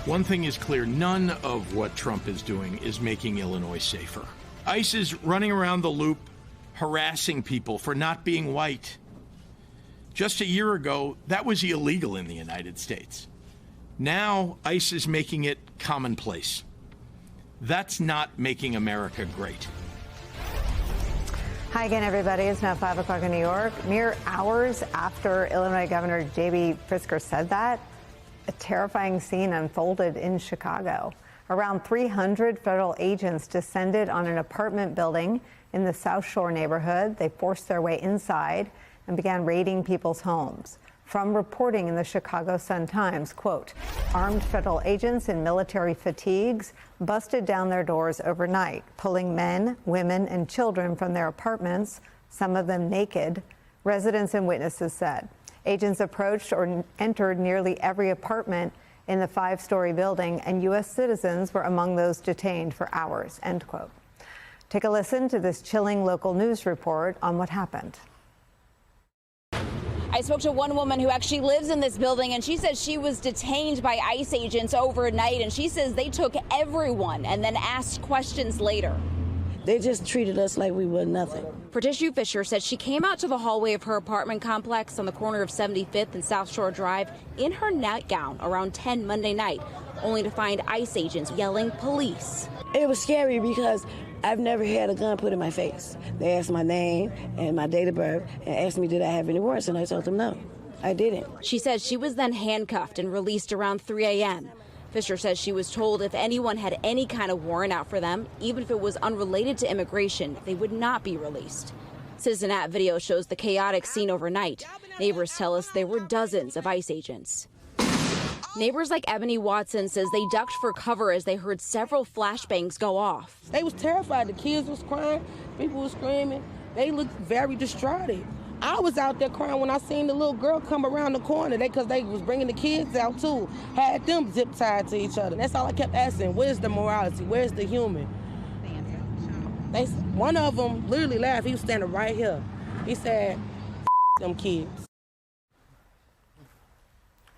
One thing is clear, none of what Trump is doing is making Illinois safer. ICE is running around the loop, harassing people for not being white. Just a year ago, that was illegal in the United States. Now, ICE is making it commonplace. That's not making America great. Hi again, everybody. It's now 5 o'clock in New York. Mere hours after Illinois Governor J.B. Pritzker said that, a terrifying scene unfolded in Chicago. Around 300 federal agents descended on an apartment building in the South Shore neighborhood. They forced their way inside and began raiding people's homes. From reporting in the Chicago Sun-Times, quote, armed federal agents in military fatigues busted down their doors overnight, pulling men, women, and children from their apartments, some of them naked, residents and witnesses said. Agents approached or entered nearly every apartment in the 5-story building, and U.S. citizens were among those detained for hours, end quote. Take a listen to this chilling local news report on what happened. I spoke to one woman who actually lives in this building, and she says she was detained by ICE agents overnight, and she says they took everyone and then asked questions later. They just treated us like we were nothing. Patricia Fisher said she came out to the hallway of her apartment complex on the corner of 75th and South Shore Drive in her nightgown around 10 Monday night, only to find ICE agents yelling police. It was scary because I've never had a gun put in my face. They asked my name and my date of birth and asked me did I have any warrants, and I told them no, I didn't. She said she was then handcuffed and released around 3 a.m. Fisher says she was told if anyone had any kind of warrant out for them, even if it was unrelated to immigration, they would not be released. Citizen-at video shows the chaotic scene overnight. Neighbors tell us there were dozens of ICE agents. Neighbors like Ebony Watson says they ducked for cover as they heard several flashbangs go off. They was terrified. The kids was crying. People was screaming. They looked very distraught. I was out there crying when I seen the little girl come around the corner. Because they was bringing the kids out too. Had them zip tied to each other. That's all I kept asking. Where's the morality? Where's the human? One of them literally laughed. He was standing right here. He said, them kids.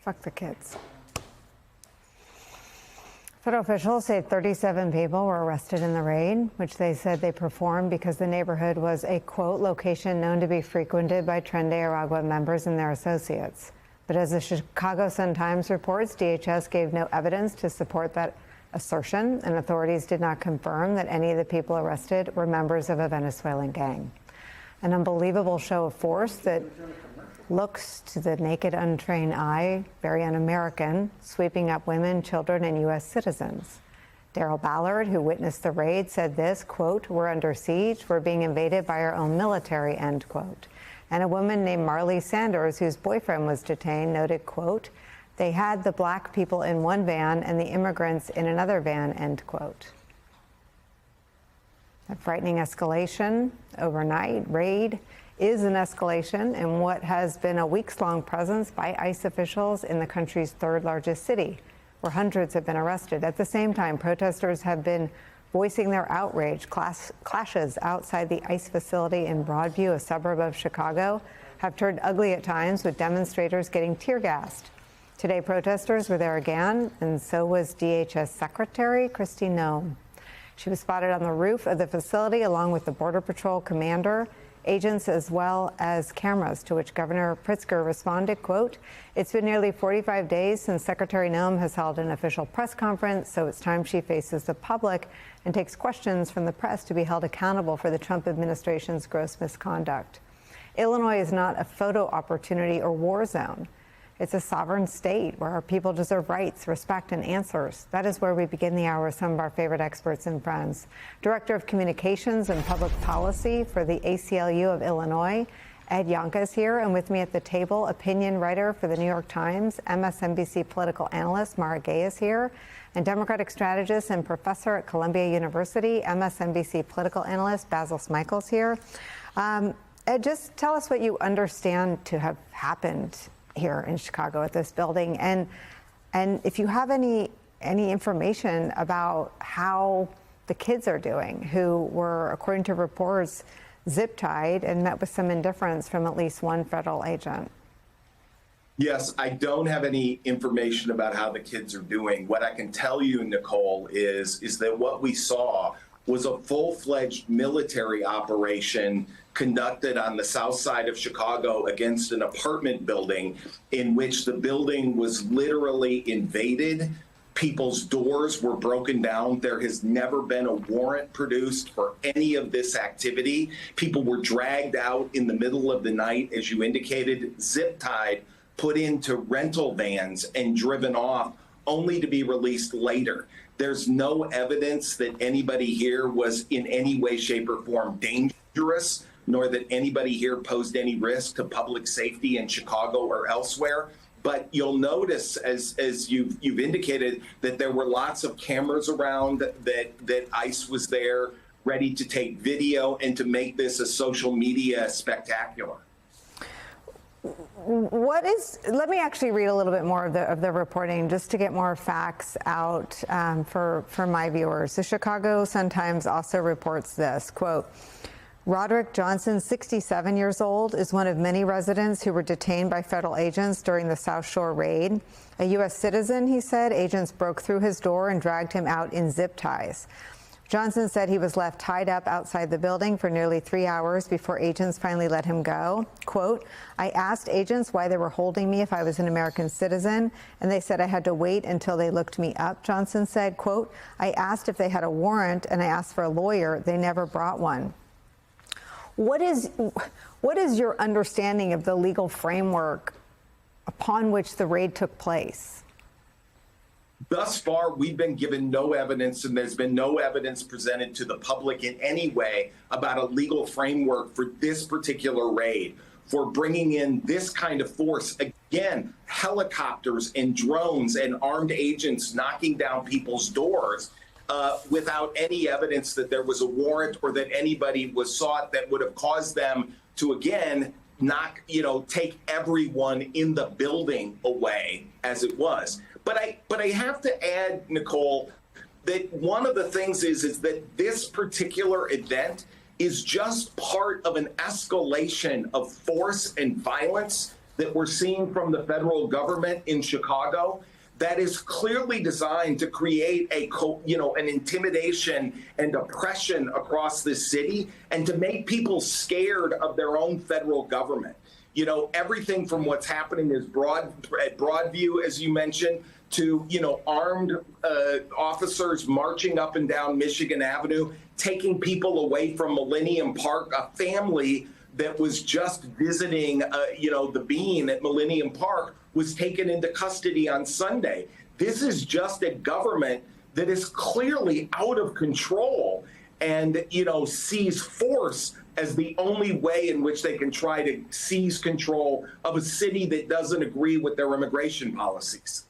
Fuck the kids. Federal officials say 37 people were arrested in the raid, which they said they performed because the neighborhood was a, quote, location known to be frequented by Tren de Aragua members and their associates. But as the Chicago Sun-Times reports, DHS gave no evidence to support that assertion, and authorities did not confirm that any of the people arrested were members of a Venezuelan gang. An unbelievable show of force that looks to the naked, untrained eye very un-American, sweeping up women, children, and U.S. citizens. Daryl Ballard, who witnessed the raid, said this, quote, we're under siege, we're being invaded by our own military, end quote. And a woman named Marley Sanders, whose boyfriend was detained, noted, quote, they had the black people in one van and the immigrants in another van, end quote. A frightening escalation overnight raid is an escalation in what has been a weeks-long presence by ICE officials in the country's third largest city, where hundreds have been arrested. At the same time, protesters have been voicing their outrage. Clashes outside the ICE facility in Broadview, a suburb of Chicago, have turned ugly at times, with demonstrators getting tear-gassed. Today, protesters were there again, and so was DHS Secretary Kristi Noem. She was spotted on the roof of the facility along with the Border Patrol commander, agents, as well as cameras, to which Governor Pritzker responded, quote, it's been nearly 45 days since Secretary Noem has held an official press conference, so it's time she faces the public and takes questions from the press to be held accountable for the Trump administration's gross misconduct. Illinois is not a photo opportunity or war zone. It's a sovereign state where our people deserve rights, respect, and answers. That is where we begin the hour with some of our favorite experts and friends. Director of Communications and Public Policy for the ACLU of Illinois, Ed Young is here, and with me at the table, opinion writer for the New York Times, MSNBC political analyst Mara Gay is here, and Democratic strategist and professor at Columbia University, MSNBC political analyst Basil Smikle's here. Ed, just tell us what you understand to have happened here in Chicago at this building, and if you have any information about how the kids are doing, who were, according to reports, zip-tied and met with some indifference from at least one federal agent. Yes, I don't have any information about how the kids are doing. What I can tell you, Nicole, is that what we saw was a full-fledged military operation conducted on the south side of Chicago against an apartment building in which the building was literally invaded. People's doors were broken down. There has never been a warrant produced for any of this activity. People were dragged out in the middle of the night, as you indicated, zip-tied, put into rental vans and driven off, only to be released later. There's no evidence that anybody here was in any way, shape, or form dangerous, nor that anybody here posed any risk to public safety in Chicago or elsewhere. But you'll notice, as you've indicated, that there were lots of cameras around, that ICE was there, ready to take video and to make this a social media spectacular. Let me actually read a little bit more of the reporting just to get more facts out for my viewers. The Chicago Sun-Times also reports this, quote, Roderick Johnson, 67 years old, is one of many residents who were detained by federal agents during the South Shore raid. A U.S. citizen, he said, agents broke through his door and dragged him out in zip ties. Johnson said he was left tied up outside the building for nearly 3 hours before agents finally let him go. Quote, I asked agents why they were holding me if I was an American citizen, and they said I had to wait until they looked me up, Johnson said. Quote, I asked if they had a warrant, and I asked for a lawyer. They never brought one. What is your understanding of the legal framework upon which the raid took place? Thus far, we've been given no evidence, and there's been no evidence presented to the public in any way about a legal framework for this particular raid, for bringing in this kind of force. Again, helicopters and drones and armed agents knocking down people's doors without any evidence that there was a warrant or that anybody was sought that would have caused them to, again, take everyone in the building away as it was. But I have to add, Nicole, that one of the things is that this particular event is just part of an escalation of force and violence that we're seeing from the federal government in Chicago that is clearly designed to create an intimidation and oppression across this city and to make people scared of their own federal government. You know, everything from what's happening at Broadview, as you mentioned, to, armed officers marching up and down Michigan Avenue, taking people away from Millennium Park, a family that was just visiting, the Bean at Millennium Park was taken into custody on Sunday. This is just a government that is clearly out of control and, sees force as the only way in which they can try to seize control of a city that doesn't agree with their immigration policies.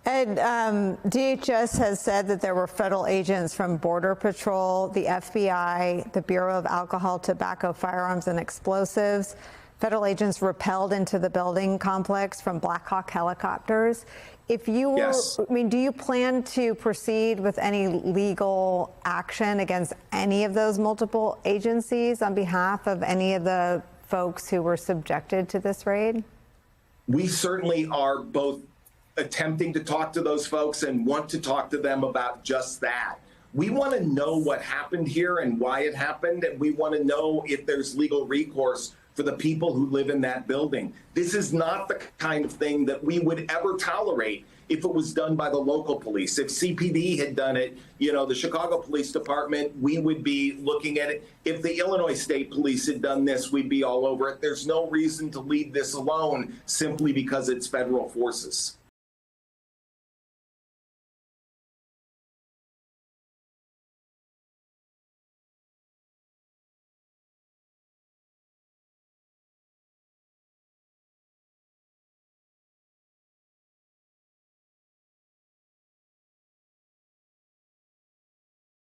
And DHS has said that there were federal agents from Border Patrol, the FBI, the Bureau of Alcohol, Tobacco, Firearms, and Explosives. Federal agents rappelled into the building complex from Black Hawk helicopters. If you were, yes. Do you plan to proceed with any legal action against any of those multiple agencies on behalf of any of the folks who were subjected to this raid? We certainly are both attempting to talk to those folks and want to talk to them about just that. We want to know what happened here and why it happened, and we want to know if there's legal recourse for the people who live in that building. This is not the kind of thing that we would ever tolerate if it was done by the local police. If CPD had done it, the Chicago Police Department, we would be looking at it. If the Illinois State Police had done this, we'd be all over it. There's no reason to leave this alone simply because it's federal forces.